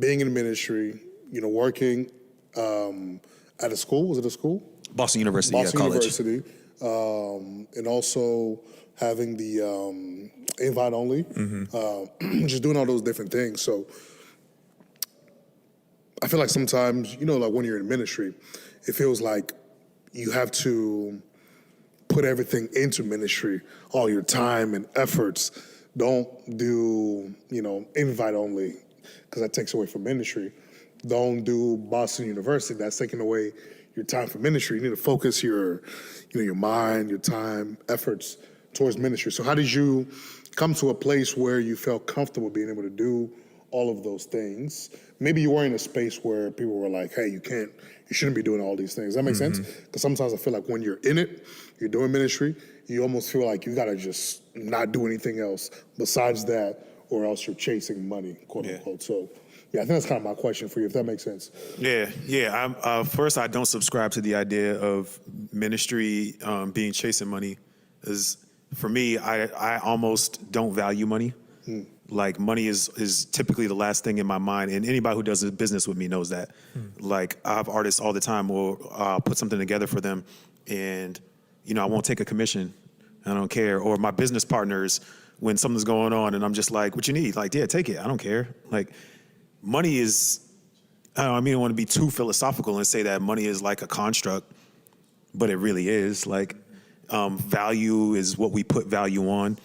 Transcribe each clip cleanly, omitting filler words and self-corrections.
being in ministry, working at a school. Was it a school? Boston University, Boston college. University. And also having the invite only, just doing all those different things. So I feel like sometimes, like when you're in ministry, it feels like you have to put everything into ministry, all your time and efforts. Don't do, invite only, because that takes away from ministry. Don't do Boston University. That's taking away your time for ministry. You need to focus your mind, your time, efforts towards ministry. So how did you come to a place where you felt comfortable being able to do all of those things? Maybe you were in a space where people were like, hey, you shouldn't be doing all these things. Does that make sense? Because sometimes I feel like when you're in it, you're doing ministry, you almost feel like you gotta just not do anything else besides that, or else you're chasing money, quote unquote. So yeah, I think that's kind of my question for you, if that makes sense. Yeah. First, I don't subscribe to the idea of ministry being chasing money. For me, I almost don't value money. Like, money is typically the last thing in my mind, and anybody who does business with me knows that. Like, I have artists all the time where I'll put something together for them, and I won't take a commission. I don't care. Or my business partners, when something's going on, and I'm just like, what you need? Like, yeah, take it. I don't care. Like, money is, I don't want to be too philosophical and say that money is like a construct, but it really is. Like, value is what we put value on,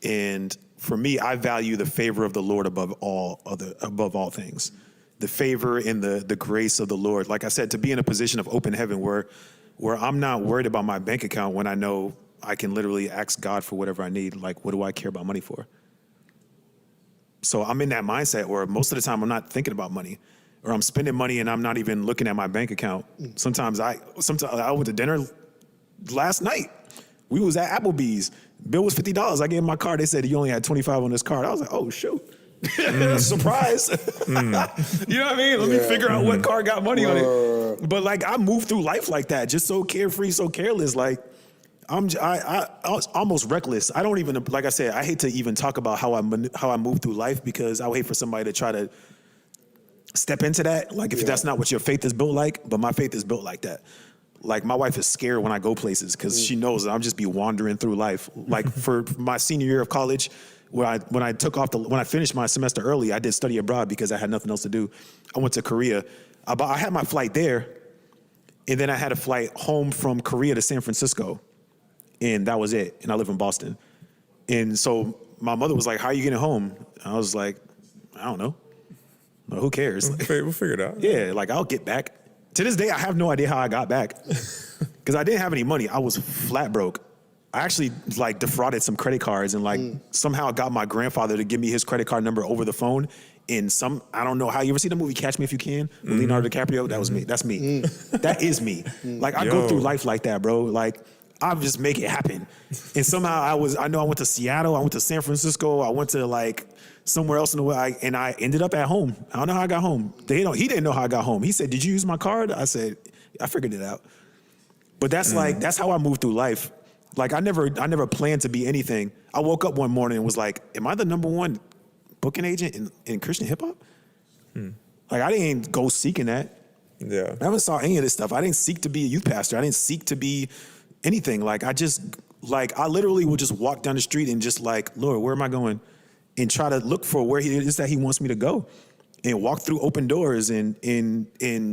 and for me, I value the favor of the Lord above all things. The favor and the grace of the Lord. Like I said, to be in a position of open heaven where I'm not worried about my bank account when I know I can literally ask God for whatever I need. Like, what do I care about money for? So I'm in that mindset where most of the time I'm not thinking about money, or I'm spending money and I'm not even looking at my bank account. Sometimes I went to dinner last night. We was at Applebee's. Bill was $50. I gave him my card. They said you only had 25 on this card. I was like, oh, shoot. Surprise. You know what I mean? Let me figure out what card got money on it. But like, I move through life like that, just so carefree, so careless. Like, I was almost reckless. I don't even, like I said, I hate to even talk about how I move through life, because I would hate for somebody to try to step into that. Like, if that's not what your faith is built like, but my faith is built like that. Like, my wife is scared when I go places because she knows that I'm just be wandering through life. Like, for my senior year of college, when I finished my semester early, I did study abroad because I had nothing else to do. I went to Korea. I had my flight there, and then I had a flight home from Korea to San Francisco, and that was it. And I live in Boston. And so my mother was like, how are you getting home? I was like, I don't know. Well, who cares? We'll figure it out. Yeah, like, I'll get back. To this day, I have no idea how I got back, because I didn't have any money. I was flat broke. I actually defrauded some credit cards and somehow got my grandfather to give me his credit card number over the phone. I don't know how, you ever see the movie Catch Me If You Can with Leonardo DiCaprio? That was me. That's me. That is me. Like, I go through life like that, bro. Like, I just make it happen. And somehow I went to Seattle, I went to San Francisco, I went to somewhere else in the world, and I ended up at home. I don't know how I got home. He didn't know how I got home. He said, did you use my card? I said, I figured it out. But that's that's how I move through life. Like, I never planned to be anything. I woke up one morning and was like, am I the #1 booking agent in Christian hip hop? Like, I didn't go seeking that. Yeah. I haven't saw any of this stuff. I didn't seek to be a youth pastor. I didn't seek to be anything. Like, I literally would just walk down the street and just like, Lord, where am I going? And try to look for where it is that he wants me to go, and walk through open doors and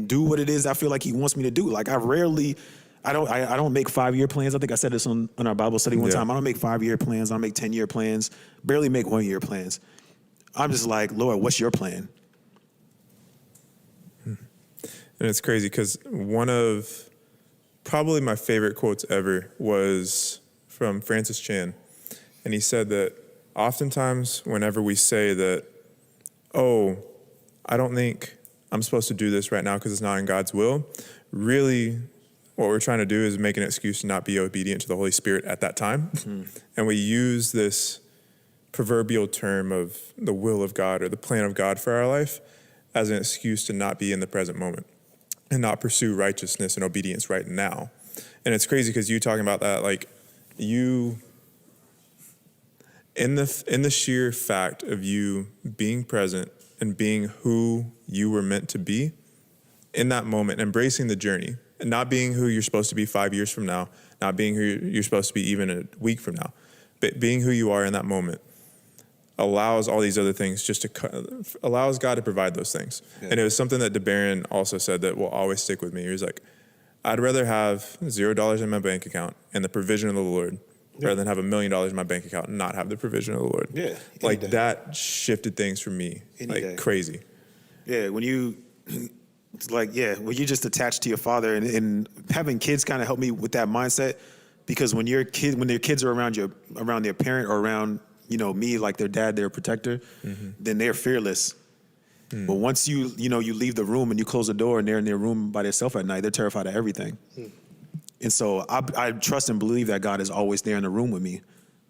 do what it is I feel like he wants me to do. Like, I don't make 5-year plans. I think I said this on our Bible study one time. I don't make 5-year plans. I don't make 10-year plans. Barely make 1-year plans. I'm just like, Lord, what's your plan? And it's crazy because one of probably my favorite quotes ever was from Francis Chan. And he said that oftentimes whenever we say that, oh, I don't think I'm supposed to do this right now because it's not in God's will, really what we're trying to do is make an excuse to not be obedient to the Holy Spirit at that time. And we use this proverbial term of the will of God or the plan of God for our life as an excuse to not be in the present moment and not pursue righteousness and obedience right now. And it's crazy because you talking about that, like, you, in the sheer fact of you being present and being who you were meant to be in that moment, embracing the journey, and not being who you're supposed to be 5 years from now, not being who you're supposed to be even a week from now, but being who you are in that moment allows all these other things allows God to provide those things. Yeah. And it was something that DeBaron also said that will always stick with me. He was like, I'd rather have $0 in my bank account and the provision of the Lord rather than have $1 million in my bank account and not have the provision of the Lord. Yeah. Like that shifted things for me crazy. Yeah. When you just attached to your father, and having kids kind of helped me with that mindset, because when their kids are around their parent or around, me, like their dad, their protector, then they're fearless. But once you leave the room and you close the door and they're in their room by themselves at night, they're terrified of everything. And so I trust and believe that God is always there in the room with me.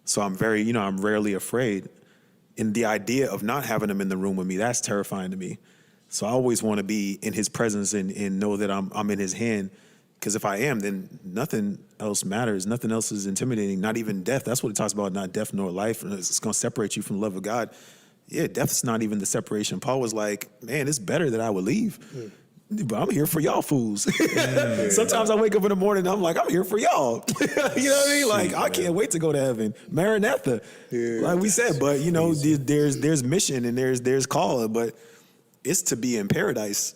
So I'm I'm rarely afraid. And the idea of not having him in the room with me, that's terrifying to me. So I always want to be in his presence and know that I'm in his hand. Because if I am, then nothing else matters. Nothing else is intimidating, not even death. That's what it talks about, not death nor life. And it's going to separate you from the love of God. Yeah, death's not even the separation. Paul was like, man, it's better that I would leave. But I'm here for y'all fools. Sometimes I wake up in the morning and I'm like, I'm here for y'all. You know what I mean? Like, I can't wait to go to heaven. Maranatha. Like we said, but there's mission and there's call, but it's to be in paradise.